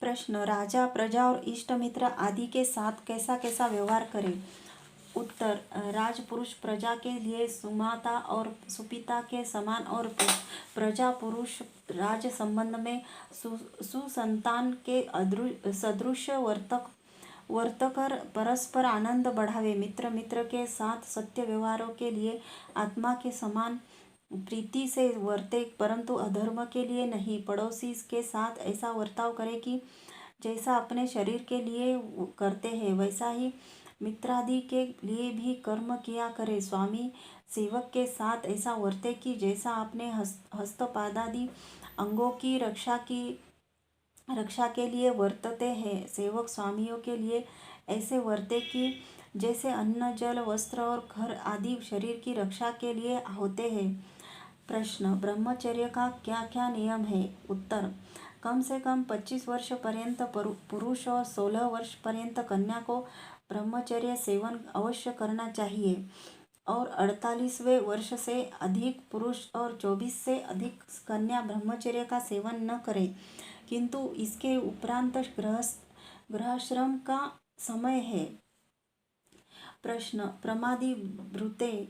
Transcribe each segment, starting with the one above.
प्रश्न, राजा प्रजा और इष्ट मित्र आदि के साथ कैसा कैसा व्यवहार करे। उत्तर, राजपुरुष प्रजा के लिए सुमाता और सुपिता के समान और प्रजा पुरुष राज संबंध में सुसंतान के सदृश वर्तकर परस्पर आनंद बढ़ावे। मित्र मित्र के साथ सत्य व्यवहारों के लिए आत्मा के समान प्रीति से वर्ते, परंतु अधर्म के लिए नहीं। पड़ोसी के साथ ऐसा वर्ताव करे कि जैसा अपने शरीर के लिए करते हैं वैसा ही मित्रादि के लिए भी कर्म किया करे। स्वामी सेवक के साथ ऐसा वर्ते कि जैसा अपने हस्तपादादि अंगों की रक्षा के लिए वर्तते हैं, सेवक स्वामियों के लिए ऐसे वर्ते कि जैसे अन्न जल वस्त्र और घर आदि शरीर की रक्षा के लिए होते हैं। प्रश्न, ब्रह्मचर्य का क्या क्या नियम है। उत्तर, कम से कम 25 वर्ष पर्यंत पुरुष और 16 वर्ष पर्यंत कन्या को ब्रह्मचर्य सेवन अवश्य करना चाहिए और 48वें वर्ष से अधिक पुरुष और 24 से अधिक कन्या ब्रह्मचर्य का सेवन न करे, किंतु इसके उपरांत गृहश्रम का समय है। प्रश्न, प्रमादी भृते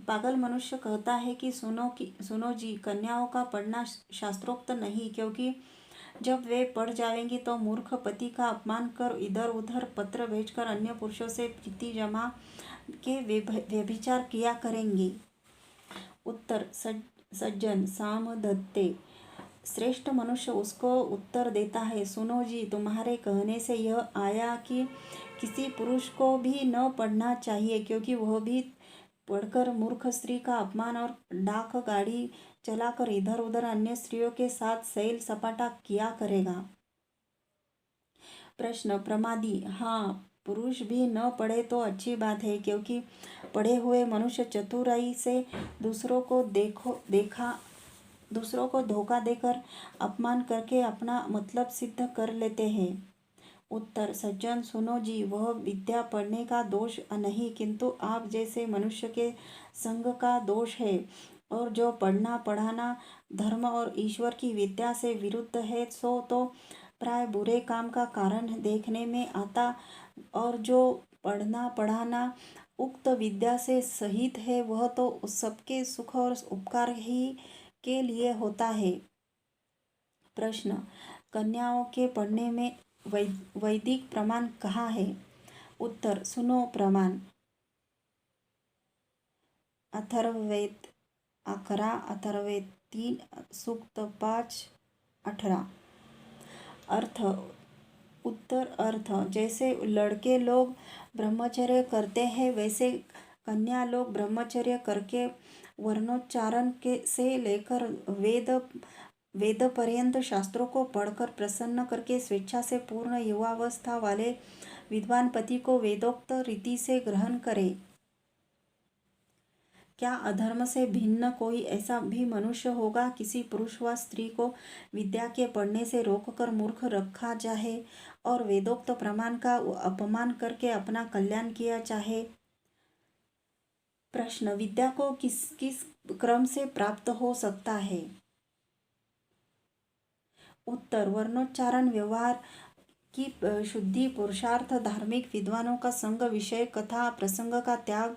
पागल मनुष्य कहता है कि सुनो जी, कन्याओं का पढ़ना शास्त्रोक्त नहीं, क्योंकि जब वे पढ़ जाएंगी तो मूर्ख पति का अपमान कर इधर उधर पत्र भेजकर अन्य पुरुषों से प्रीति जमा के व्यभिचार किया करेंगी। उत्तर, सज्जन साम दत्ते श्रेष्ठ मनुष्य उसको उत्तर देता है, सुनो जी, तुम्हारे कहने से यह आया कि किसी पुरुष को भी न पढ़ना चाहिए, क्योंकि वह भी पढ़कर मूर्ख स्त्री का अपमान और डाक गाड़ी चलाकर इधर उधर अन्य स्त्रियों के साथ सैल सपाटा किया करेगा। प्रश्न, प्रमादी, हाँ, पुरुष भी न पढ़े तो अच्छी बात है, क्योंकि पढ़े हुए मनुष्य चतुराई से दूसरों को धोखा देकर अपमान करके अपना मतलब सिद्ध कर लेते हैं। उत्तर, सज्जन सुनो जी, वह विद्या पढ़ने का दोष नहीं, किंतु आप जैसे मनुष्य के संग का दोष है, और जो पढ़ना पढ़ाना धर्म और ईश्वर की विद्या से विरुद्ध है सो तो प्राय बुरे काम का कारण देखने में आता, और जो पढ़ना पढ़ाना उक्त विद्या से सहित है वह तो सबके सुख और उपकार ही के लिए होता है। प्रश्न, कन्याओं के पढ़ने में वैदिक प्रमाण कहाँ है। उत्तर, सुनो प्रमाण, अथर्ववेद 11, अथर्ववेद 3, सूक्त 5, 18। अर्थ। उत्तर, अर्थ, जैसे लड़के लोग ब्रह्मचर्य करते हैं वैसे कन्या लोग ब्रह्मचर्य करके वर्णोच्चारण से लेकर वेद पर्यंत शास्त्रों को पढ़कर प्रसन्न करके स्वेच्छा से पूर्ण युवावस्था वाले विद्वान पति को वेदोक्त रीति से ग्रहण करे। क्या अधर्म से भिन्न कोई ऐसा भी मनुष्य होगा किसी पुरुष व स्त्री को विद्या के पढ़ने से रोककर मूर्ख रखा जाए और वेदोक्त प्रमाण का अपमान करके अपना कल्याण किया चाहे। प्रश्न, विद्या को किस किस क्रम से प्राप्त हो सकता है। उत्तर, वर्णोच्चारण, व्यवहार की शुद्धि, पुरुषार्थ, धार्मिक विद्वानों का संग, विषय कथा प्रसंग का त्याग,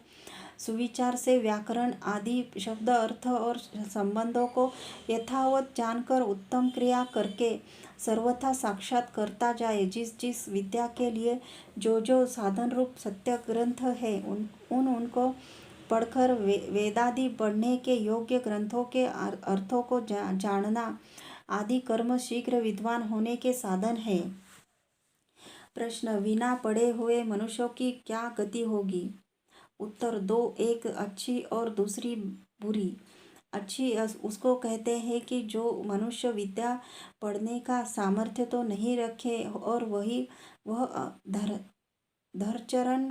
सुविचार से व्याकरण आदि शब्द अर्थ और संबंधों को यथावत जानकर उत्तम क्रिया करके सर्वथा साक्षात करता जाए। जिस जिस विद्या के लिए जो साधन रूप सत्य ग्रंथ है उनको पढ़कर वेदादि पढ़ने के योग्य ग्रंथों के अर्थों को जानना आदि कर्म शीघ्र विद्वान होने के साधन है। प्रश्न, बिना पढ़े हुए मनुष्यों की क्या गति होगी। उत्तर, दो, एक अच्छी और दूसरी बुरी। अच्छी उसको कहते हैं कि जो मनुष्य विद्या पढ़ने का सामर्थ्य तो नहीं रखे और वह धर्मचरण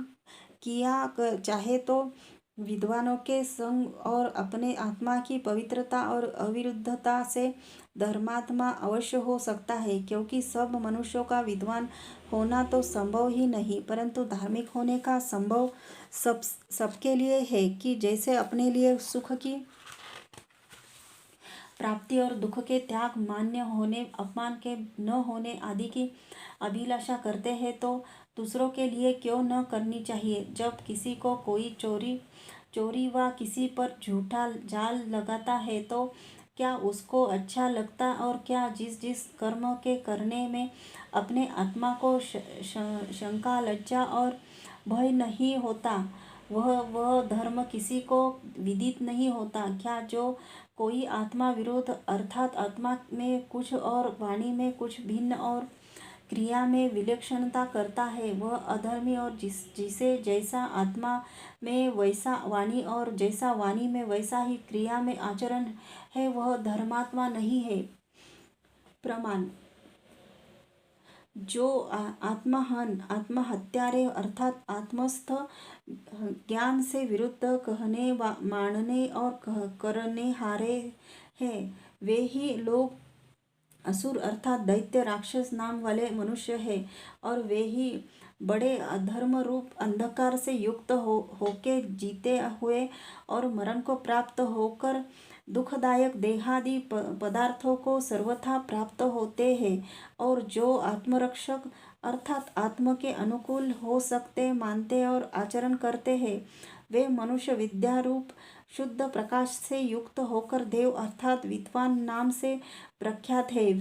किया चाहे तो विद्वानों के संग और अपने आत्मा की पवित्रता और अविरुद्धता से धर्मात्मा अवश्य हो सकता है, क्योंकि सब मनुष्यों का विद्वान होना तो संभव ही नहीं, परंतु धार्मिक होने का संभव सबके लिए है कि जैसे अपने लिए सुख की प्राप्ति और दुख के त्याग, मान्य होने अपमान के न होने आदि की अभिलाषा करते हैं तो दूसरों के लिए क्यों न करनी चाहिए। जब किसी को कोई चोरी व किसी पर झूठा जाल लगाता है तो क्या उसको अच्छा लगता, और क्या जिस जिस कर्म के करने में अपने आत्मा को शंका, लज्जा और भय नहीं होता, वह धर्म किसी को विदित नहीं होता। क्या जो कोई आत्मा विरोध अर्थात आत्मा में कुछ और वाणी में कुछ भिन्न और क्रिया में विलक्षणता करता है, वह अधर्मी, और जिसे जैसा आत्मा में वैसा वाणी और जैसा वाणी में वैसा ही क्रिया में आचरण है, वह धर्मात्मा नहीं है। प्रमाण: जो आत्महन, आत्महत्यारे अर्थात आत्मस्थ ज्ञान से विरुद्ध कहने मानने और करने हारे हैं, वे ही लोग असुर अर्थात दैत्य, राक्षस नाम वाले मनुष्य है, और वे ही बड़े अधर्म रूप अंधकार से युक्त होके जीते हुए और मरण को प्राप्त होकर दुखदायक देहादि पदार्थों को सर्वथा प्राप्त होते हैं, और जो आत्मरक्षक अर्थात आत्म के अनुकूल हो सकते मानते और आचरण करते हैं, वे मनुष्य विद्या रूप शुद्ध प्रकाश से युक्त होकर देव अर्थात विद्वान नाम से प्रख्यात है।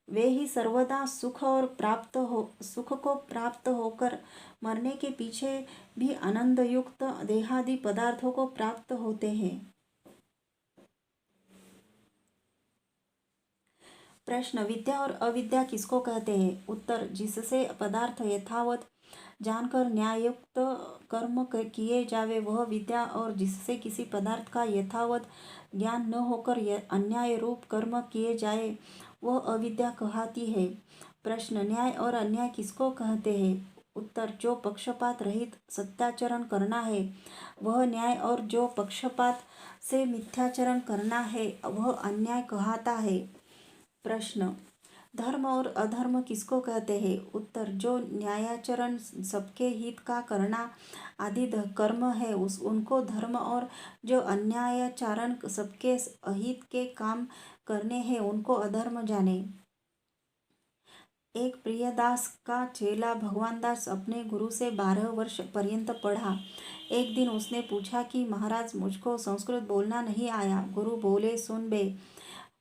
वे ही सर्वदा सुख को प्राप्त होकर मरने के पीछे भी आनंद युक्त देहादि पदार्थों को प्राप्त होते हैं। प्रश्न: विद्या और अविद्या किसको कहते हैं? उत्तर: जिससे पदार्थ यथावत जानकर न्याययुक्त कर्म किए जावे वह विद्या, और जिससे किसी पदार्थ का यथावत ज्ञान न होकर अन्याय रूप कर्म किए जाए वह अविद्या कहती है। प्रश्न: न्याय और अन्याय किसको कहते हैं? उत्तर: जो पक्षपात रहित सत्याचरण करना है वह न्याय, और जो पक्षपात से मिथ्याचरण करना है वह अन्याय कहता है। प्रश्न: धर्म और अधर्म किसको कहते हैं? उत्तर: जो न्यायाचरण सबके हित का करना आदि कर्म है उनको धर्म, और जो अन्यायाचरण सबके अहित के काम करने हैं उनको अधर्म जाने। एक प्रियदास का चेला भगवान दास अपने गुरु से 12 वर्ष पर्यंत पढ़ा। एक दिन उसने पूछा कि महाराज, मुझको संस्कृत बोलना नहीं आया। गुरु बोले, सुन बे,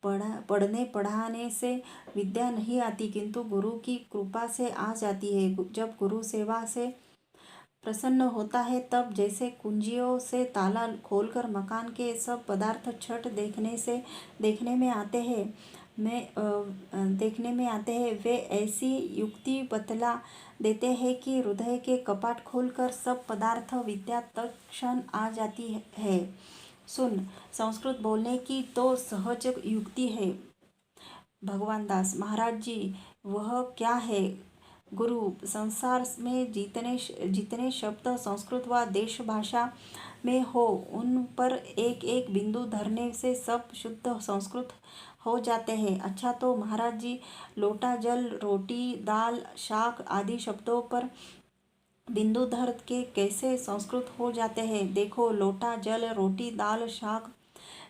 पढ़ने पढ़ाने से विद्या नहीं आती, किंतु गुरु की कृपा से आ जाती है। जब गुरु सेवा से प्रसन्न होता है तब जैसे कुंजियों से ताला खोलकर मकान के सब पदार्थ छठ देखने में आते हैं, वे ऐसी युक्ति बतला देते हैं कि हृदय के कपाट खोलकर सब पदार्थ विद्या तत्क्षण आ जाती है। सुन, संस्कृत बोलने की तो सहज युक्ति है। भगवान दास: महाराज जी, वह क्या है? गुरु: संसार में जितने शब्द संस्कृत व देश भाषा में हो उन पर एक एक बिंदु धरने से सब शुद्ध संस्कृत हो जाते हैं। अच्छा तो महाराज जी, लोटा जल, रोटी, दाल, शाक आदि शब्दों पर बिंदु धर के कैसे संस्कृत हो जाते हैं? देखो, लोटा जल, रोटी, दाल, शाक।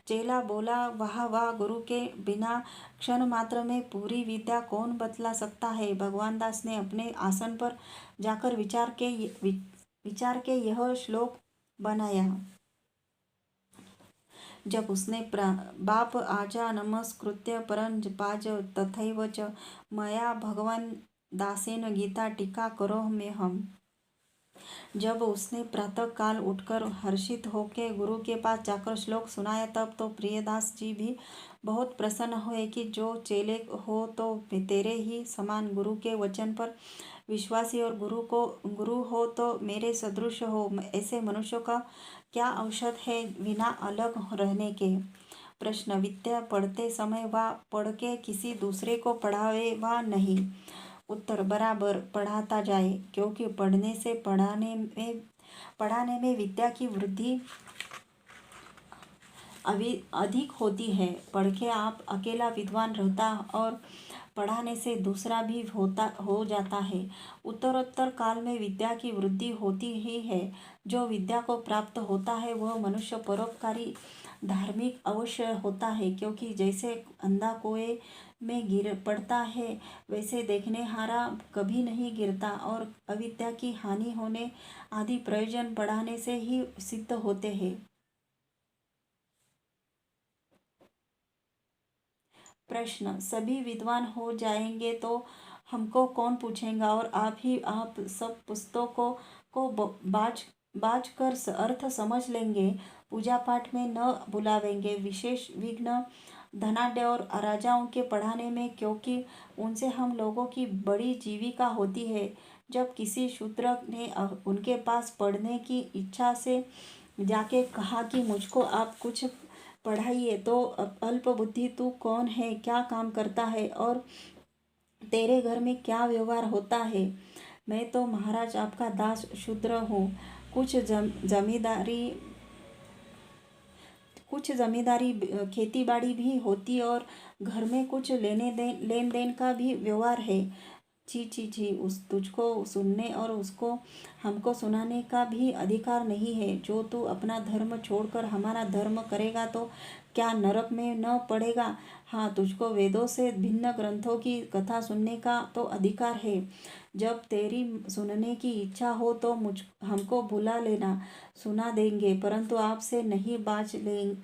चेला बोला, वाह वाह, गुरु के बिना क्षण मात्र में पूरी विद्या कौन बतला सकता है? भगवान दास ने अपने आसन पर जाकर विचार के यह श्लोक बनाया। जब उसने बाप आजा नमस्कृत्य परं पाज तथैव च मया भगवान दासेन गीता टीका करो में हम। जब उसने प्रातः काल उठकर हर्षित होकर गुरु के पास जाकर श्लोक सुनाया तब तो प्रियदास जी भी बहुत प्रसन्न हुए कि जो चेले हो तो तेरे ही समान गुरु के वचन पर विश्वासी, और गुरु हो तो मेरे सदृश हो। ऐसे मनुष्यों का क्या औषध है बिना अलग रहने के? प्रश्न: विद्या पढ़ते समय व पढ़ के किसी दूसरे को पढ़ावे व नहीं? उत्तर: बराबर पढ़ाता जाए, क्योंकि पढ़ने से पढ़ाने में विद्या की वृद्धि अधिक होती है। पढ़ के आप अकेला विद्वान रहता और पढ़ाने से दूसरा भी हो जाता है। उत्तरोत्तर काल में विद्या की वृद्धि होती ही है। जो विद्या को प्राप्त होता है वह मनुष्य परोपकारी धार्मिक अवश्य होता है, क्योंकि जैसे अंधा कुएं में गिर पड़ता है वैसे देखनेहारा कभी नहीं गिरता, और अविद्या की हानि होने आदि प्रयोजन बढ़ाने से ही सिद्ध होते हैं। प्रश्न, सभी विद्वान हो जाएंगे तो हमको कौन पूछेगा, और आप सब पुस्तकों को बाज बाज कर अर्थ समझ लेंगे, पूजा पाठ में न बुलावेंगे, विशेष विघ्न धनाढ्य और राजाओं के पढ़ाने में, क्योंकि उनसे हम लोगों की बड़ी जीविका होती है। जब किसी शूद्र ने उनके पास पढ़ने की इच्छा से जाके कहा कि मुझको आप कुछ पढ़ाइए, तो अल्प बुद्धि तू कौन है, क्या काम करता है, और तेरे घर में क्या व्यवहार होता है। मैं तो महाराज आपका दास शूद्र हूँ। कुछ जमींदारी खेती बाड़ी भी होती, और घर में कुछ लेन देन का भी व्यवहार है। जी जी जी, उस तुझको सुनने और उसको हमको सुनाने का भी अधिकार नहीं है। जो तू अपना धर्म छोड़कर हमारा धर्म करेगा तो क्या नरक में न पड़ेगा। हाँ, तुझको वेदों से भिन्न ग्रंथों की कथा सुनने का तो अधिकार है। जब तेरी सुनने की इच्छा हो तो हमको बुला लेना, सुना देंगे, परंतु आपसे नहीं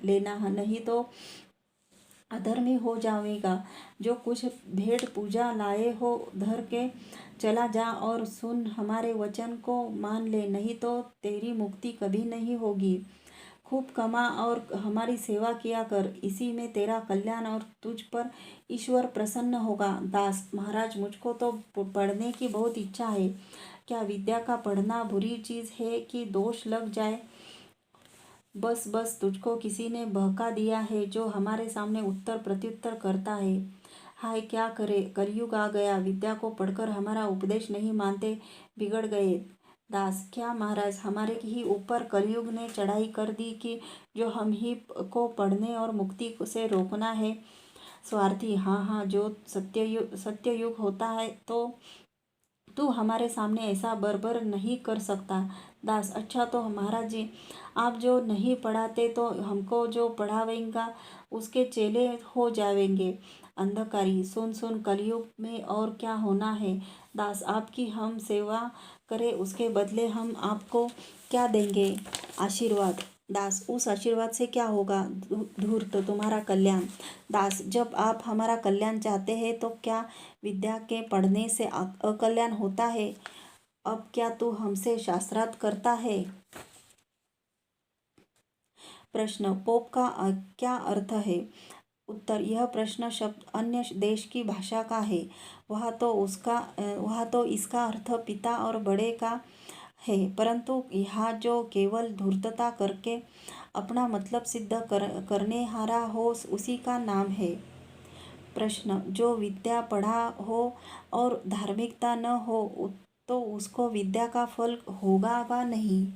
लेना, नहीं तो अधर्मी हो जाएगा। जो कुछ भेंट पूजा लाए हो धर के चला जा, और सुन हमारे वचन को मान ले, नहीं तो तेरी मुक्ति कभी नहीं होगी। खूब कमा और हमारी सेवा किया कर, इसी में तेरा कल्याण और तुझ पर ईश्वर प्रसन्न होगा। दास, महाराज मुझको तो पढ़ने की बहुत इच्छा है। क्या विद्या का पढ़ना बुरी चीज़ है कि दोष लग जाए। बस बस, तुझको किसी ने बहका दिया है, जो हमारे सामने उत्तर प्रत्युत्तर करता है। हाय, क्या करे, कलयुग आ गया, विद्या को पढ़कर हमारा उपदेश नहीं मानते, बिगड़ गए। दास, क्या महाराज हमारे ही ऊपर कलयुग ने चढ़ाई कर दी कि जो हम ही को पढ़ने और मुक्ति से रोकना है। स्वार्थी, हाँ हाँ, जो सत्ययुग होता है तो तू हमारे सामने ऐसा बर्बर नहीं कर सकता। दास, अच्छा तो महाराज जी, आप जो नहीं पढ़ाते तो हमको जो पढ़ावेंगा उसके चेले हो जाएंगे। अंधकारी, सुन सुन, कलयुग में और क्या होना है। दास, आपकी हम सेवा करें, उसके बदले हम आपको क्या देंगे। आशीर्वाद। दास, उस आशीर्वाद से क्या होगा। धूर्त, तुम्हारा कल्याण। दास, जब आप हमारा कल्याण चाहते हैं तो क्या विद्या के पढ़ने से अकल्याण होता है। अब क्या तू हमसे शास्त्रार्थ करता है। प्रश्न, पोप का क्या अर्थ है। उत्तर, यह प्रश्न शब्द अन्य देश की भाषा का है। वह तो इसका अर्थ पिता और बड़े का है, परंतु यहाँ जो केवल धूर्तता करके अपना मतलब सिद्ध करने हारा हो उसी का नाम है। प्रश्न, जो विद्या पढ़ा हो और धार्मिकता न हो तो उसको विद्या का फल होगा वा नहीं।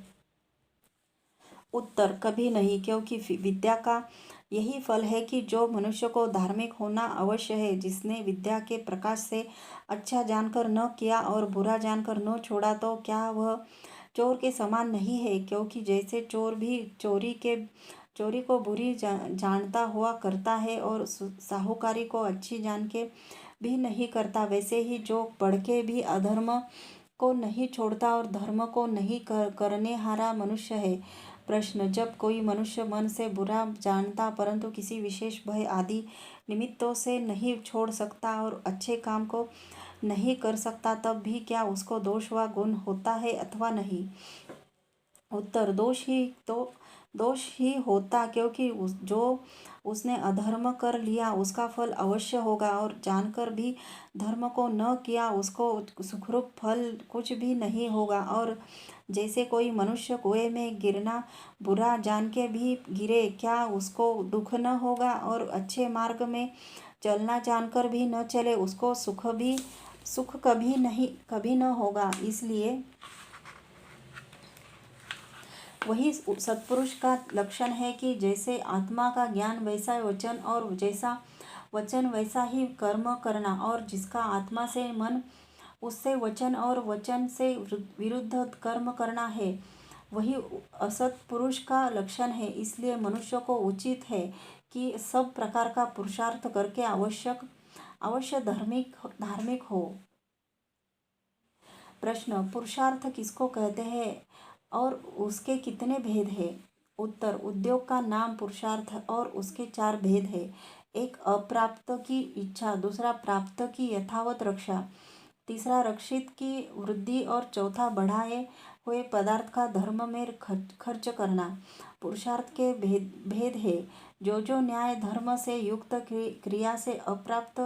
उत्तर, कभी नहीं, क्योंकि विद्या का यही फल है कि जो मनुष्य को धार्मिक होना अवश्य है, जिसने विद्या के प्रकाश से अच्छा जानकर न किया और बुरा जानकर न छोड़ा, तो क्या वह चोर के समान नहीं है। क्योंकि जैसे चोर भी चोरी को बुरी जानता हुआ करता है और साहूकारी को अच्छी जान के भी नहीं करता, वैसे ही जो पढ़ के भी अधर्म को नहीं छोड़ता और धर्म को नहीं करने हारा मनुष्य है। प्रश्न, जब कोई मनुष्य मन से बुरा जानता परंतु किसी विशेष भय आदि निमित्तों से नहीं छोड़ सकता और अच्छे काम को नहीं कर सकता, तब भी क्या उसको दोष व गुण होता है अथवा नहीं। उत्तर, दोष ही होता, क्योंकि जो उसने अधर्म कर लिया उसका फल अवश्य होगा, और जानकर भी धर्म को न किया उसको सुखरूप फल कुछ भी नहीं होगा। और जैसे कोई मनुष्य कुएं में गिरना बुरा जान के भी गिरे, क्या उसको दुख न होगा, और अच्छे मार्ग में चलना जानकर भी न चले उसको सुख कभी न होगा। इसलिए वही सत्पुरुष का लक्षण है कि जैसे आत्मा का ज्ञान वैसा वचन, और जैसा वचन वैसा ही कर्म करना, और जिसका आत्मा से मन उससे वचन और वचन से विरुद्ध कर्म करना है। वही असत पुरुष का लक्षण है। इसलिए मनुष्य को उचित है कि सब प्रकार का पुरुषार्थ करके अवश्य धार्मिक हो। प्रश्न, पुरुषार्थ किसको कहते हैं और उसके कितने भेद हैं? उत्तर, उद्योग का नाम पुरुषार्थ और उसके 4 भेद हैं। एक, अप्राप्त की इच्छा, दूसरा, प्राप्त की यथावत रक्षा, तीसरा, रक्षित की वृद्धि और चौथा, बढ़ाए हुए पदार्थ का धर्म में खर्च करना। पुरुषार्थ के भेद है। जो न्याय धर्म से युक्त क्रिया से अप्राप्त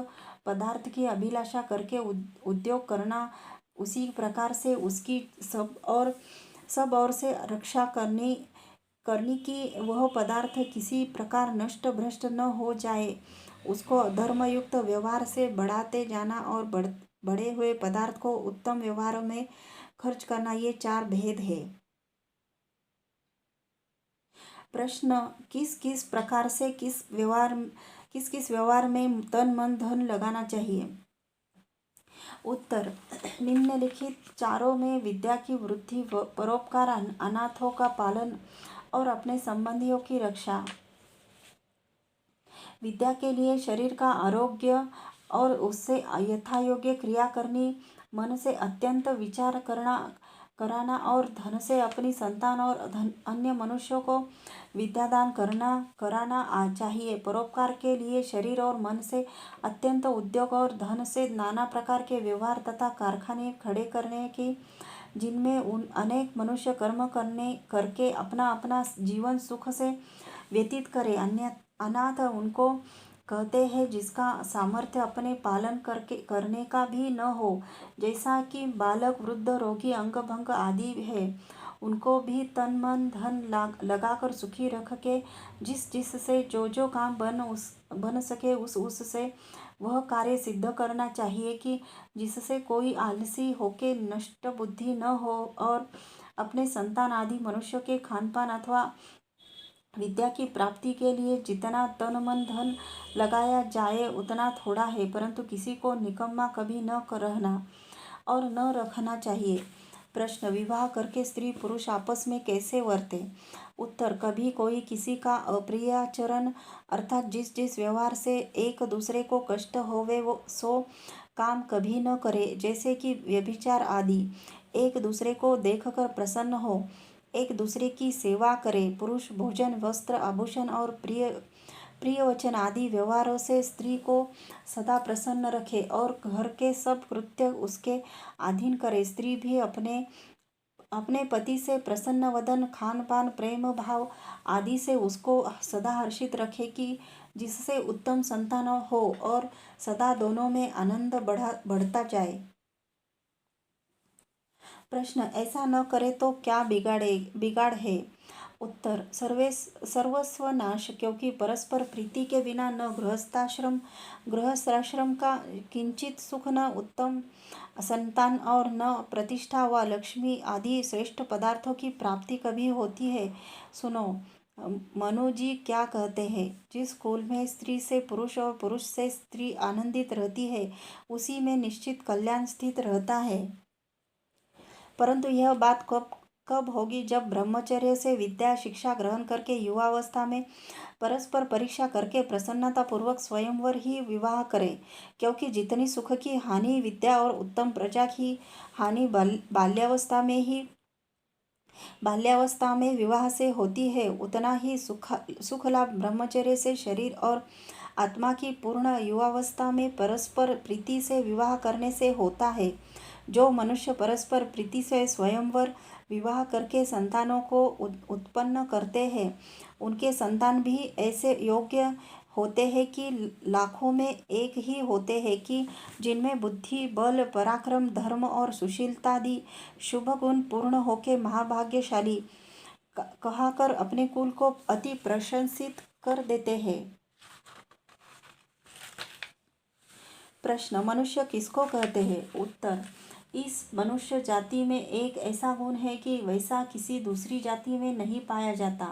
पदार्थ की अभिलाषा करके उद्योग करना, उसी प्रकार से उसकी सब ओर से रक्षा करनी कि वह पदार्थ किसी प्रकार नष्ट भ्रष्ट न हो जाए, उसको धर्मयुक्त व्यवहार से बढ़ाते जाना और बढ़े हुए पदार्थ को उत्तम व्यवहार में खर्च करना, ये 4 भेद है। प्रश्न, किस किस प्रकार से किस किस व्यवहार में तन मन धन लगाना चाहिए? उत्तर, निम्नलिखित चारों में विद्या की वृद्धि, परोपकार, अनाथों का पालन और अपने संबंधियों की रक्षा। विद्या के लिए शरीर का आरोग्य और उससे यथायोग्य क्रिया करनी, मन से अत्यंत विचार कराना और धन से अपनी संतान और अन्य मनुष्यों को विद्यादान कराना चाहिए। परोपकार के लिए शरीर और मन से अत्यंत उद्योग और धन से नाना प्रकार के व्यवहार तथा कारखाने खड़े करने की, जिनमें अनेक मनुष्य कर्म करके अपना अपना जीवन सुख से व्यतीत करे। अनाथ उनको कहते हैं जिसका सामर्थ्य अपने पालन करने का भी न हो, जैसा कि बालक, वृद्ध, रोगी, अंग भंग आदि है। उनको भी तन मन धन लगाकर सुखी रख के जिस से जो काम बन सके उस से वह कार्य सिद्ध करना चाहिए, कि जिससे कोई आलसी होके नष्ट बुद्धि न हो और अपने संतान आदि मनुष्यों के खानपान अथवा विद्या की प्राप्ति के लिए जितना तन मन धन लगाया जाए उतना थोड़ा है, परंतु किसी को निकम्मा कभी न रहना और न रखना चाहिए। प्रश्न, विवाह करके स्त्री पुरुष आपस में कैसे वर्ते? उत्तर, कभी कोई किसी का अप्रियाचरण अर्थात जिस व्यवहार से एक दूसरे को कष्ट होवे वो सो काम कभी न करे, जैसे कि व्यभिचार आदि। एक दूसरे को देखकर प्रसन्न हो, एक दूसरे की सेवा करे। पुरुष भोजन, वस्त्र, आभूषण और प्रिय वचन आदि व्यवहारों से स्त्री को सदा प्रसन्न रखे और घर के सब कृत्य उसके अधीन करे। स्त्री भी अपने पति से प्रसन्न वदन, खान पान, प्रेम भाव आदि से उसको सदा हर्षित रखे, कि जिससे उत्तम संतान हो और सदा दोनों में आनंद बढ़ता जाए। प्रश्न, ऐसा न करे तो क्या बिगाड़ है? उत्तर, सर्वस्व नाश, क्योंकि परस्पर प्रीति के बिना न गृहस्थाश्रम का किंचित सुख, न उत्तम संतान और न प्रतिष्ठा व लक्ष्मी आदि श्रेष्ठ पदार्थों की प्राप्ति कभी होती है। सुनो, मनु जी क्या कहते हैं, जिस कुल में स्त्री से पुरुष और पुरुष से स्त्री आनंदित रहती है, उसी में निश्चित कल्याण स्थित रहता है। परंतु यह बात कब होगी? जब ब्रह्मचर्य से विद्या शिक्षा ग्रहण करके युवावस्था में परस्पर परीक्षा करके प्रसन्नता पूर्वक स्वयंवर ही विवाह करें, क्योंकि जितनी सुख की हानि विद्या और उत्तम प्रजा की हानि बाल्यावस्था में विवाह से होती है, उतना ही सुख लाभ ब्रह्मचर्य से शरीर और आत्मा की पूर्ण युवावस्था में परस्पर प्रीति से विवाह करने से होता है। जो मनुष्य परस्पर प्रीति से स्वयंवर विवाह करके संतानों को उत्पन्न करते हैं, उनके संतान भी ऐसे योग्य होते हैं कि लाखों में एक ही होते हैं, कि जिनमें बुद्धि, बल, पराक्रम, धर्म और सुशीलतादि शुभ गुण पूर्ण होके महाभाग्यशाली कहकर अपने कुल को अति प्रशंसित कर देते हैं। प्रश्न, मनुष्य किसको कहते हैं? उत्तर, इस मनुष्य जाति में एक ऐसा गुण है कि वैसा किसी दूसरी जाति में नहीं पाया जाता।